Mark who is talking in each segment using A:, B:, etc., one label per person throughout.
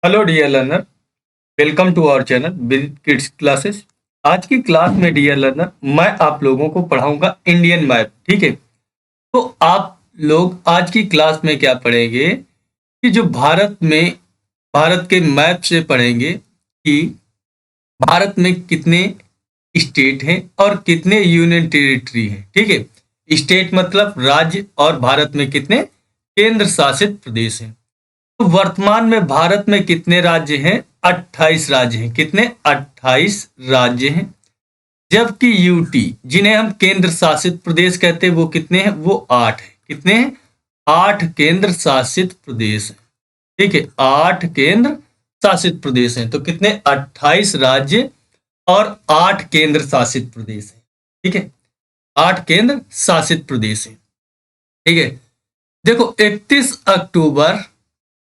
A: Hello dear learner, welcome to our channel with kids classes. आज की class में dear learner मैं आप लोगों को पढ़ाऊंगा इंडियन मैप। ठीक है, तो आप लोग आज की क्लास में क्या पढ़ेंगे कि जो भारत के मैप से पढ़ेंगे कि भारत में कितने स्टेट हैं और कितने यूनियन टेरिटरी हैं। ठीक है, स्टेट मतलब राज्य और भारत में कितने केंद्र शासित प्रदेश हैं। तो वर्तमान में भारत में कितने राज्य हैं? 28 राज्य हैं। कितने? 28 राज्य हैं। जबकि यूटी, जिन्हें हम केंद्र शासित प्रदेश कहते हैं, वो कितने हैं? वो 8 हैं। कितने हैं? 8 केंद्र शासित प्रदेश हैं। ठीक है, 8 केंद्र शासित प्रदेश हैं। तो कितने? 28 राज्य और 8 केंद्र शासित प्रदेश हैं। ठीक है, 8 केंद्र शासित प्रदेश हैं। ठीक है, देखो 31 अक्टूबर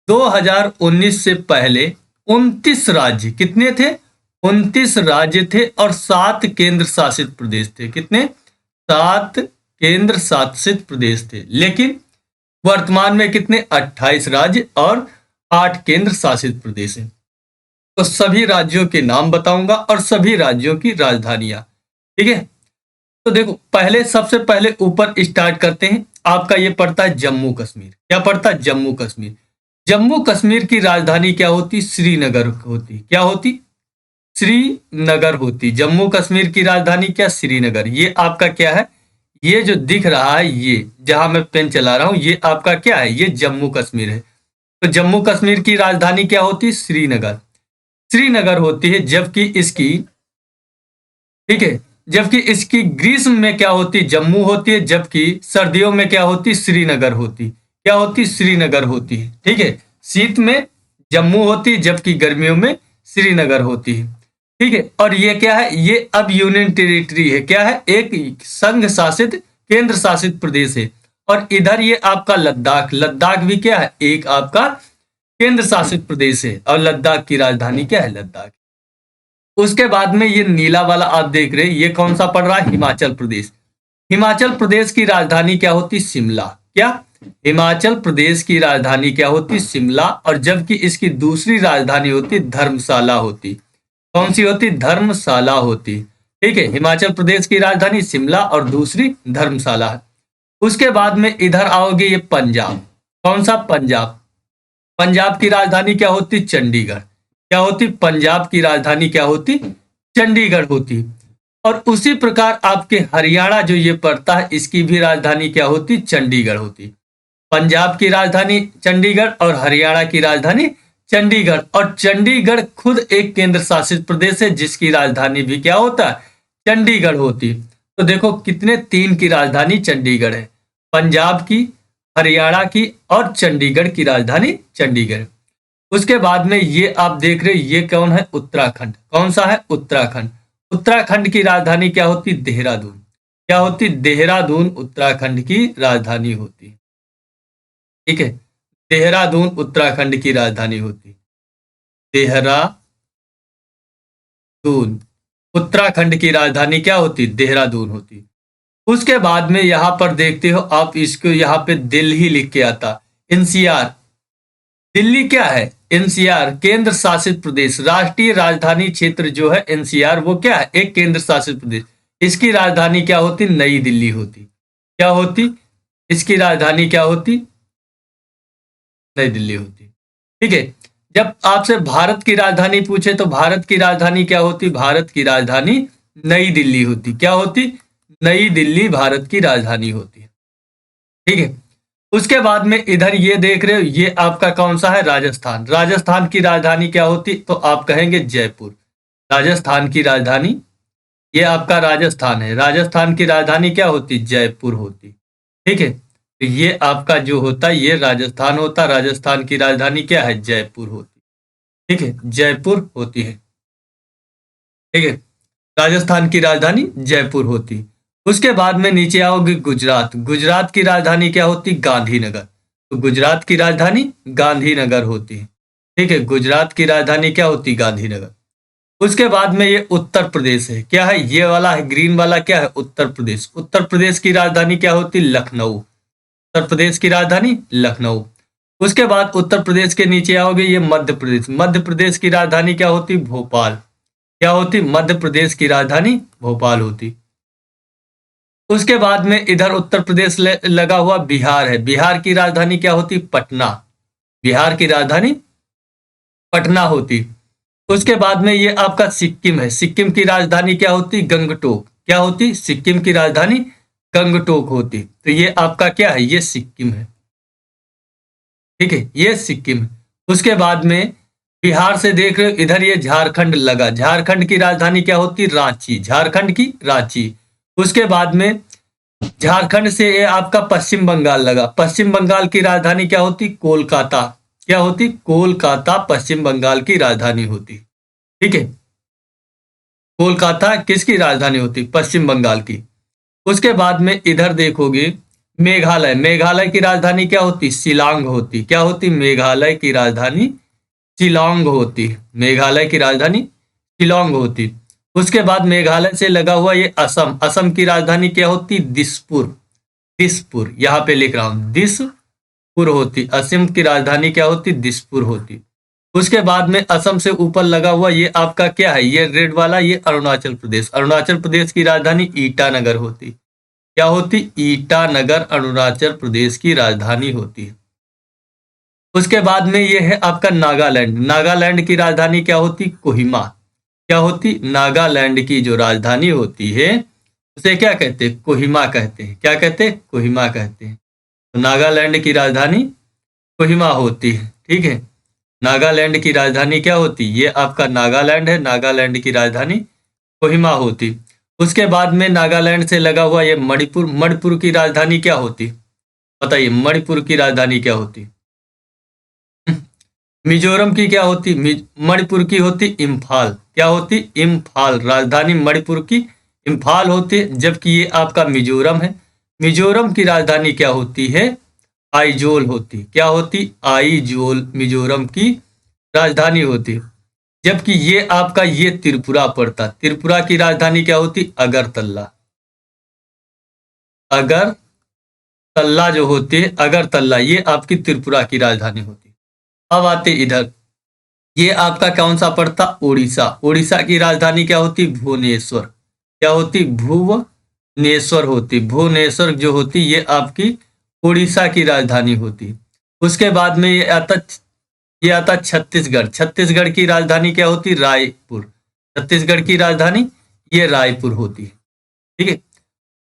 A: 2019 से पहले 29 राज्य कितने थे? 29 राज्य थे और 7 केंद्र शासित प्रदेश थे। कितने? 7 केंद्र शासित प्रदेश थे। लेकिन वर्तमान में कितने? 28 राज्य और 8 केंद्र शासित प्रदेश हैं। तो सभी राज्यों के नाम बताऊंगा और सभी राज्यों की राजधानियां। ठीक है, तो देखो सबसे पहले ऊपर स्टार्ट करते हैं। आपका ये पड़ता है जम्मू कश्मीर। क्या पड़ता है? जम्मू कश्मीर। जम्मू कश्मीर की राजधानी क्या होती? श्रीनगर होती। क्या होती? श्रीनगर होती। जम्मू कश्मीर की राजधानी क्या? श्रीनगर। ये आपका क्या है? ये जो दिख रहा है, ये जहां मैं पेन चला रहा हूं, ये आपका क्या है? ये जम्मू कश्मीर है। तो जम्मू कश्मीर की राजधानी क्या होती? श्रीनगर। श्रीनगर होती है। जबकि इसकी, ठीक है, जबकि इसकी ग्रीष्म में क्या होती? जम्मू होती है। जबकि सर्दियों में क्या होती? श्रीनगर होती। क्या होती? श्रीनगर होती है। ठीक है, शीत में जम्मू होती है, जबकि गर्मियों में श्रीनगर होती है। ठीक है, और ये क्या है? ये अब यूनियन टेरिटरी है। क्या है? एक संघ शासित केंद्र शासित प्रदेश है। और इधर ये आपका लद्दाख, लद्दाख भी क्या है? एक आपका केंद्र शासित प्रदेश है। और लद्दाख की राजधानी क्या है? लद्दाख। उसके बाद में ये नीला वाला आप देख रहे हैं, ये कौन सा पड़ रहा है? हिमाचल प्रदेश। हिमाचल प्रदेश की राजधानी क्या होती? शिमला। क्या? हिमाचल प्रदेश की राजधानी क्या होती? शिमला। और जबकि इसकी दूसरी राजधानी होती धर्मशाला होती। कौन सी होती? धर्मशाला होती। ठीक है, हिमाचल प्रदेश की राजधानी शिमला और दूसरी धर्मशाला है। उसके बाद में इधर आओगे, ये पंजाब। कौन सा? पंजाब। पंजाब की राजधानी क्या होती? चंडीगढ़। क्या होती? पंजाब की राजधानी क्या होती? चंडीगढ़ होती। और उसी प्रकार आपके हरियाणा जो ये पड़ता है, इसकी भी राजधानी क्या होती? चंडीगढ़ होती। पंजाब की राजधानी चंडीगढ़ और हरियाणा की राजधानी चंडीगढ़। और चंडीगढ़ खुद एक केंद्र शासित प्रदेश है, जिसकी राजधानी भी क्या होता है? चंडीगढ़ होती। तो देखो कितने, 3 की राजधानी चंडीगढ़ है। पंजाब की, हरियाणा की और चंडीगढ़ की राजधानी चंडीगढ़। उसके बाद में ये आप देख रहे हो, ये कौन है? उत्तराखंड। कौन सा है? उत्तराखंड। उत्तराखंड की राजधानी क्या होती? देहरादून। क्या होती? देहरादून उत्तराखंड की राजधानी होती। ठीक है, देहरादून उत्तराखंड की राजधानी होती। देहरादून उत्तराखंड की राजधानी क्या होती? देहरादून होती। उसके बाद में यहां पर देखते हो आप, इसको यहां पे दिल्ली लिख के आता। एनसीआर, दिल्ली क्या है? एनसीआर केंद्र शासित प्रदेश। राष्ट्रीय राजधानी क्षेत्र जो है एनसीआर, वो क्या है? एक केंद्र शासित प्रदेश। इसकी राजधानी क्या होती? नई दिल्ली होती। क्या होती? इसकी राजधानी क्या होती? नई दिल्ली होती। ठीक है, जब आपसे भारत की राजधानी पूछे तो भारत की राजधानी क्या होती? भारत की राजधानी नई दिल्ली होती। क्या होती? नई दिल्ली भारत की राजधानी होती है। ठीक है, उसके बाद में इधर ये देख रहे हो, ये आपका कौन सा है? राजस्थान। राजस्थान की राजधानी क्या होती? तो आप कहेंगे जयपुर। राजस्थान की राजधानी, ये आपका राजस्थान है। राजस्थान की राजधानी क्या होती? जयपुर होती। ठीक है, तो ये आपका जो होता है, ये राजस्थान होता। राजस्थान की राजधानी क्या है? जयपुर होती। ठीक है, जयपुर होती है। ठीक है, राजस्थान की राजधानी जयपुर होती। उसके बाद में नीचे आओगे, गुजरात। गुजरात की राजधानी क्या होती? गांधीनगर। तो गुजरात की राजधानी गांधीनगर होती है। ठीक है, गुजरात की राजधानी क्या होती? गांधीनगर। उसके बाद में ये उत्तर प्रदेश है। क्या है? ये वाला है ग्रीन वाला, क्या है? उत्तर प्रदेश। उत्तर प्रदेश की राजधानी क्या होती? लखनऊ। उत्तर प्रदेश की राजधानी लखनऊ। उसके बाद उत्तर प्रदेश के नीचे आओगे, ये मध्य प्रदेश। मध्य प्रदेश की राजधानी क्या होती? भोपाल। क्या होती? मध्य प्रदेश की राजधानी भोपाल होती। उसके बाद में इधर उत्तर प्रदेश लगा हुआ बिहार है। बिहार की राजधानी क्या होती? पटना। बिहार की राजधानी पटना होती। उसके बाद में ये आपका सिक्किम है। सिक्किम की राजधानी क्या होती? गंगटोक। क्या होती? सिक्किम की राजधानी गंगटोक होती। तो ये आपका क्या है? ये सिक्किम है। ठीक है, ये सिक्किम है। उसके बाद में बिहार से देख रहे हो इधर ये झारखंड लगा। झारखंड की राजधानी क्या होती? रांची। झारखंड की रांची। उसके बाद में झारखंड से ये आपका पश्चिम बंगाल लगा। पश्चिम बंगाल की राजधानी क्या होती? कोलकाता। क्या होती? कोलकाता पश्चिम बंगाल की राजधानी होती। ठीक है, कोलकाता किसकी राजधानी होती? पश्चिम बंगाल की। उसके बाद में इधर देखोगे मेघालय। मेघालय की राजधानी क्या होती? शिलांग होती। क्या होती? मेघालय की राजधानी शिलांग होती। मेघालय की राजधानी शिलांग होती। उसके बाद मेघालय से लगा हुआ ये असम। असम की राजधानी क्या होती? दिसपुर। दिसपुर यहाँ पे लिख रहा हूं, दिसपुर होती। असम की राजधानी क्या होती? दिसपुर होती। उसके बाद में असम से ऊपर लगा हुआ ये आपका क्या है? ये रेड वाला, ये अरुणाचल प्रदेश। अरुणाचल प्रदेश की राजधानी ईटानगर होती। क्या होती? ईटानगर अरुणाचल प्रदेश की राजधानी होती है। उसके बाद में ये है आपका नागालैंड। नागालैंड की राजधानी क्या होती? कोहिमा। क्या होती? नागालैंड की जो राजधानी होती है उसे क्या कहते हैं? कोहिमा कहते हैं। क्या कहते हैं? कोहिमा कहते हैं। तो नागालैंड की राजधानी कोहिमा होती है। ठीक है, नागालैंड की राजधानी क्या होती? ये आपका नागालैंड है, नागालैंड की राजधानी कोहिमा होती। उसके बाद में नागालैंड से लगा हुआ ये मणिपुर। मणिपुर की राजधानी क्या होती? बताइए, मणिपुर की राजधानी क्या होती? मिजोरम की क्या होती? मणिपुर की होती इम्फाल। क्या होती? इम्फाल। राजधानी मणिपुर की इम्फाल होती है, जबकि ये आपका मिजोरम है। मिजोरम की राजधानी क्या होती है? आइजोल होती। क्या होती? आइजोल मिजोरम की राजधानी होती। जबकि ये आपका ये त्रिपुरा पड़ता। त्रिपुरा की राजधानी क्या होती? अगरतला। अगरतला जो होती है, अगरतला, ये आपकी त्रिपुरा की राजधानी होती। अब आते इधर, ये आपका कौन सा पड़ता? उड़ीसा। उड़ीसा की राजधानी क्या होती? भुवनेश्वर। क्या होती? भुवनेश्वर होती। भुवनेश्वर जो होती ये आपकी उड़ीसा की राजधानी होती। उसके बाद में ये आता छत्तीसगढ़। छत्तीसगढ़ की राजधानी क्या होती? रायपुर। छत्तीसगढ़ की राजधानी ये रायपुर होती है। ठीक है,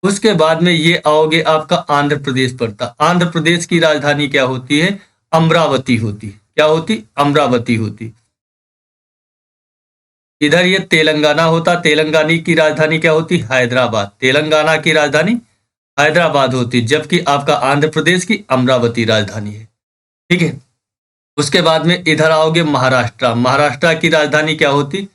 A: उसके बाद में ये आओगे आपका आंध्र प्रदेश पड़ता। आंध्र प्रदेश की राजधानी क्या होती है? अमरावती होती। क्या होती? अमरावती होती। इधर ये तेलंगाना होता। तेलंगाना की राजधानी क्या होती? हैदराबाद। तेलंगाना की राजधानी हैदराबाद होती, जबकि आपका आंध्र प्रदेश की अमरावती राजधानी है। ठीक है, उसके बाद में इधर आओगे महाराष्ट्र। महाराष्ट्र की राजधानी क्या होती?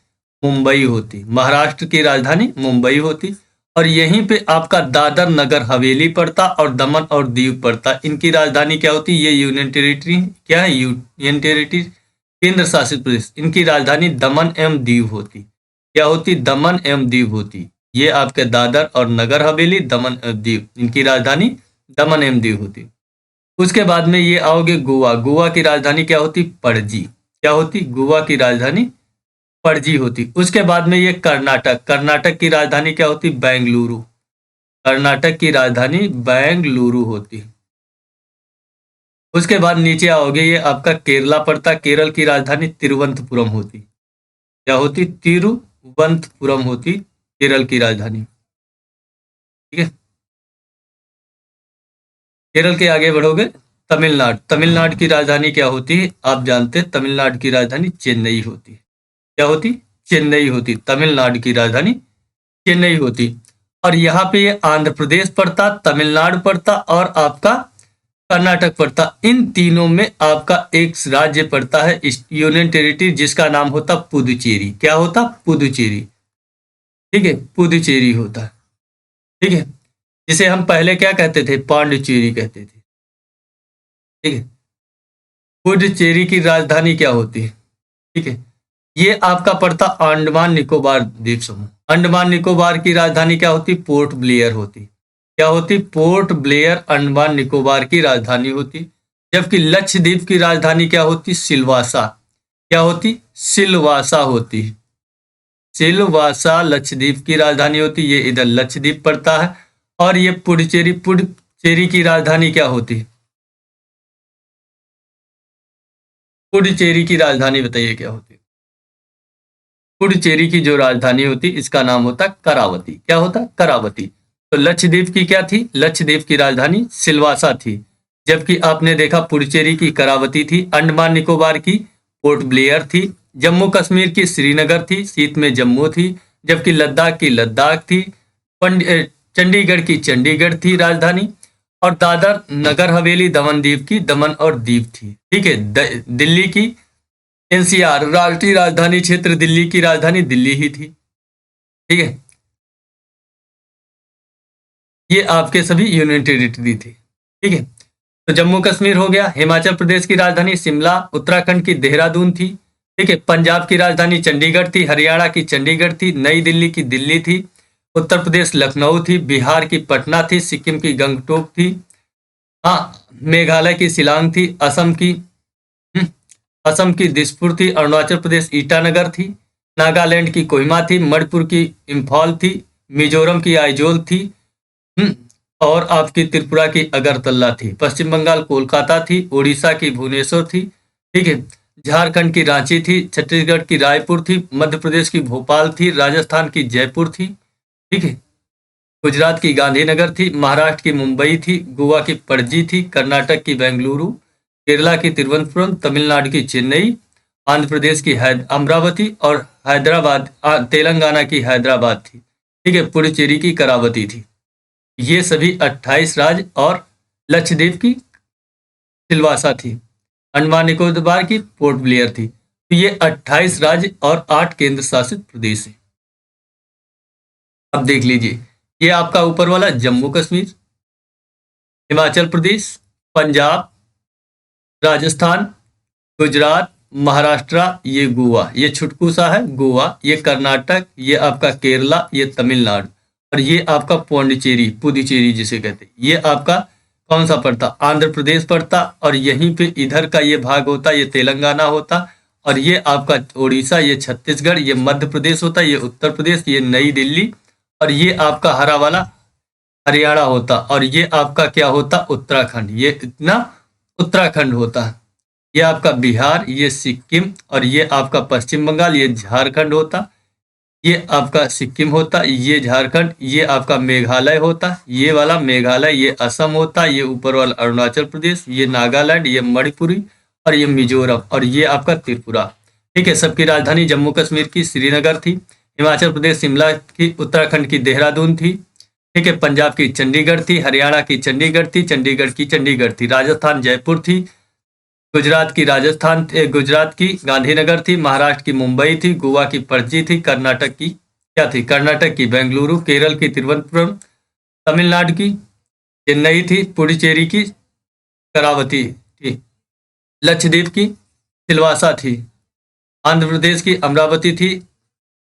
A: मुंबई होती। महाराष्ट्र की राजधानी मुंबई होती। और यहीं पे आपका दादर नगर हवेली पड़ता और दमन और दीव पड़ता। इनकी राजधानी क्या होती? ये यूनियन टेरिटरी क्या है? यूनियन टेरिटरी, केंद्र शासित प्रदेश। इनकी राजधानी दमन एवं दीव होती। क्या होती? दमन एवं दीव होती। ये आपके दादर और नगर हवेली, दमन एवं दीव, इनकी राजधानी दमन एवं दीव होती। उसके बाद में ये आओगे गोवा। गोवा की राजधानी क्या होती? पणजी। क्या होती? गोवा की राजधानी पणजी होती। उसके बाद में ये कर्नाटक। कर्नाटक की राजधानी क्या होती? बेंगलुरु। कर्नाटक की राजधानी बेंगलुरु होती। उसके बाद नीचे आओगे, ये आपका केरला पड़ता। केरल की राजधानी तिरुवनंतपुरम होती। क्या होती? तिरुवनंतपुरम होती केरल की राजधानी। ठीक है, केरल के आगे बढ़ोगे, तमिलनाडु। तमिलनाडु की राजधानी क्या होती है? आप जानते हैं, तमिलनाडु की राजधानी चेन्नई होती है। क्या होती? चेन्नई होती। तमिलनाडु की राजधानी चेन्नई होती। और यहाँ पे ये आंध्र प्रदेश पड़ता, तमिलनाडु पड़ता और आपका कर्नाटक पड़ता। इन तीनों में आपका एक राज्य पड़ता है यूनियन टेरिटरी, जिसका नाम होता पुदुचेरी। क्या होता? पुदुचेरी। ठीक है, पुदुचेरी होता। ठीक है, जिसे हम पहले क्या कहते थे? पांडिचेरी कहते थे। ठीक है, पुडुचेरी की राजधानी क्या होती है? ठीक है, ये आपका पड़ता अंडमान निकोबार द्वीप समूह। अंडमान निकोबार की राजधानी क्या होती? पोर्ट ब्लेयर होती। क्या होती? पोर्ट ब्लेयर अंडमान निकोबार की राजधानी होती। जबकि लक्षद्वीप की राजधानी क्या होती? सिलवासा। क्या होती? सिलवासा होती। सिलवासा लक्षद्वीप की राजधानी होती। ये इधर लक्षद्वीप पड़ता है। और ये पुडुचेरी की राजधानी क्या होती? पुडुचेरी की राजधानी बताइए क्या होती? पुडुचेरी की जो राजधानी होती इसका नाम होता करावती। क्या होता? करावती। तो लक्षद्वीप की क्या थी? लक्षद्वीप की राजधानी सिलवासा थी। जबकि आपने देखा पुडुचेरी की करावती थी। अंडमान निकोबार की पोर्ट ब्लेयर थी। जम्मू कश्मीर की श्रीनगर थी, शीत में जम्मू थी। जबकि लद्दाख की लद्दाख थी। चंडीगढ़ की चंडीगढ़ थी राजधानी। और दादर नगर हवेली दमन दीव की दमन और दीव थी। ठीक है। दिल्ली की एनसीआर राष्ट्रीय राजधानी क्षेत्र, दिल्ली की राजधानी दिल्ली ही थी। ठीक है। ये आपके सभी यूनियन टेरिटरी थी। ठीक है। तो जम्मू कश्मीर हो गया। हिमाचल प्रदेश की राजधानी शिमला, उत्तराखंड की देहरादून थी। ठीक है। पंजाब की राजधानी चंडीगढ़ थी। हरियाणा की चंडीगढ़ थी। नई दिल्ली की दिल्ली थी। उत्तर प्रदेश लखनऊ थी। बिहार की पटना थी। सिक्किम की गंगटोक थी। हाँ, मेघालय की शिलांग थी। असम की दिसपुर थी। अरुणाचल प्रदेश ईटानगर थी। नागालैंड की कोहिमा थी। मणिपुर की इम्फाल थी। मिजोरम की आइजोल थी। और आपकी त्रिपुरा की अगरतला थी। पश्चिम बंगाल कोलकाता थी। उड़ीसा की भुवनेश्वर थी। ठीक है। झारखंड की रांची थी। छत्तीसगढ़ की रायपुर थी। मध्य प्रदेश की भोपाल थी। राजस्थान की जयपुर थी। ठीक है। गुजरात की गांधीनगर थी। महाराष्ट्र की मुंबई थी। गोवा की पणजी थी। कर्नाटक की बेंगलुरु। केरला की तिरुवनंतपुरम। तमिलनाडु की चेन्नई। आंध्र प्रदेश की अमरावती। और हैदराबाद तेलंगाना की हैदराबाद थी। ठीक है। पुडुचेरी की करावती थी। ये सभी 28 राज्य और लक्षद्वीप की सिलवासा थी। अंडमान निकोबार की पोर्ट ब्लेयर थी। तो ये 28 राज्य और 8 केंद्र शासित प्रदेश है। अब देख लीजिए, ये आपका ऊपर वाला जम्मू कश्मीर, हिमाचल प्रदेश, पंजाब, राजस्थान, गुजरात, महाराष्ट्र, ये गोवा, ये छुटकू सा है गोवा, ये कर्नाटक, ये आपका केरला, ये तमिलनाडु और ये आपका पौंडीचेरी, पुदुचेरी जिसे कहते हैं, ये आपका कौन सा पड़ता? आंध्र प्रदेश पड़ता। और यहीं पे इधर का ये भाग होता, ये तेलंगाना होता। और ये आपका उड़ीसा, ये छत्तीसगढ़, ये मध्य प्रदेश होता, ये उत्तर प्रदेश, ये नई दिल्ली और ये आपका हरा वाला हरियाणा होता। और ये आपका क्या होता? उत्तराखंड। ये इतना उत्तराखंड होता है। ये आपका बिहार, ये सिक्किम और ये आपका पश्चिम बंगाल, ये झारखंड होता। ये आपका सिक्किम होता, ये झारखंड, ये आपका मेघालय होता, ये वाला मेघालय, ये असम होता, ये ऊपर वाला अरुणाचल प्रदेश, ये नागालैंड, ये मणिपुरी और ये मिजोरम और ये आपका त्रिपुरा। ठीक है। सबकी राजधानी जम्मू कश्मीर की श्रीनगर थी। हिमाचल प्रदेश शिमला की, उत्तराखंड की देहरादून थी। ठीक है। पंजाब की चंडीगढ़ थी। हरियाणा की चंडीगढ़ थी। चंडीगढ़ की चंडीगढ़ थी। राजस्थान जयपुर थी। गुजरात की गांधीनगर थी। महाराष्ट्र की मुंबई थी। गोवा की पणजी थी। कर्नाटक की क्या थी? कर्नाटक की बेंगलुरु। केरल की तिरुवनंतपुरम। तमिलनाडु की चेन्नई थी। पुडुचेरी की करावती थी। लक्षद्वीप की सिलवासा थी। आंध्र प्रदेश की अमरावती थी।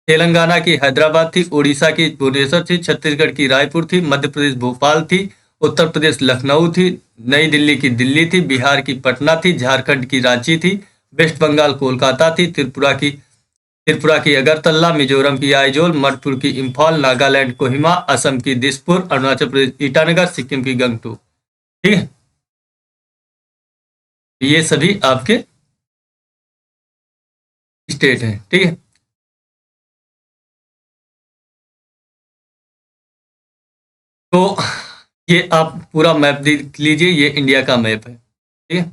A: तेलंगाना की हैदराबाद थी। उड़ीसा की भुवनेश्वर थी। छत्तीसगढ़ की रायपुर थी। मध्य प्रदेश भोपाल थी। उत्तर प्रदेश लखनऊ थी। नई दिल्ली की दिल्ली थी। बिहार की पटना थी। झारखंड की रांची थी। वेस्ट बंगाल कोलकाता थी। त्रिपुरा की अगरतला। मिजोरम की आइजोल। मणिपुर की इम्फाल। नागालैंड कोहिमा। असम की दिसपुर। अरुणाचल प्रदेश ईटानगर। सिक्किम की गंगटोक। ठीक है। ये सभी आपके स्टेट हैं। ठीक है। तो ये आप पूरा मैप देख लीजिए, ये इंडिया का मैप है। ठीक है।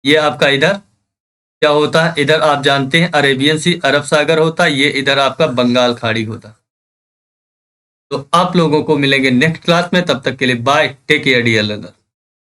A: ये आपका इधर क्या होता है? इधर आप जानते हैं अरेबियन सी, अरब सागर होता है। ये इधर आपका बंगाल खाड़ी होता। तो आप लोगों को मिलेंगे नेक्स्ट क्लास में। तब तक के लिए bye, take care dear learner.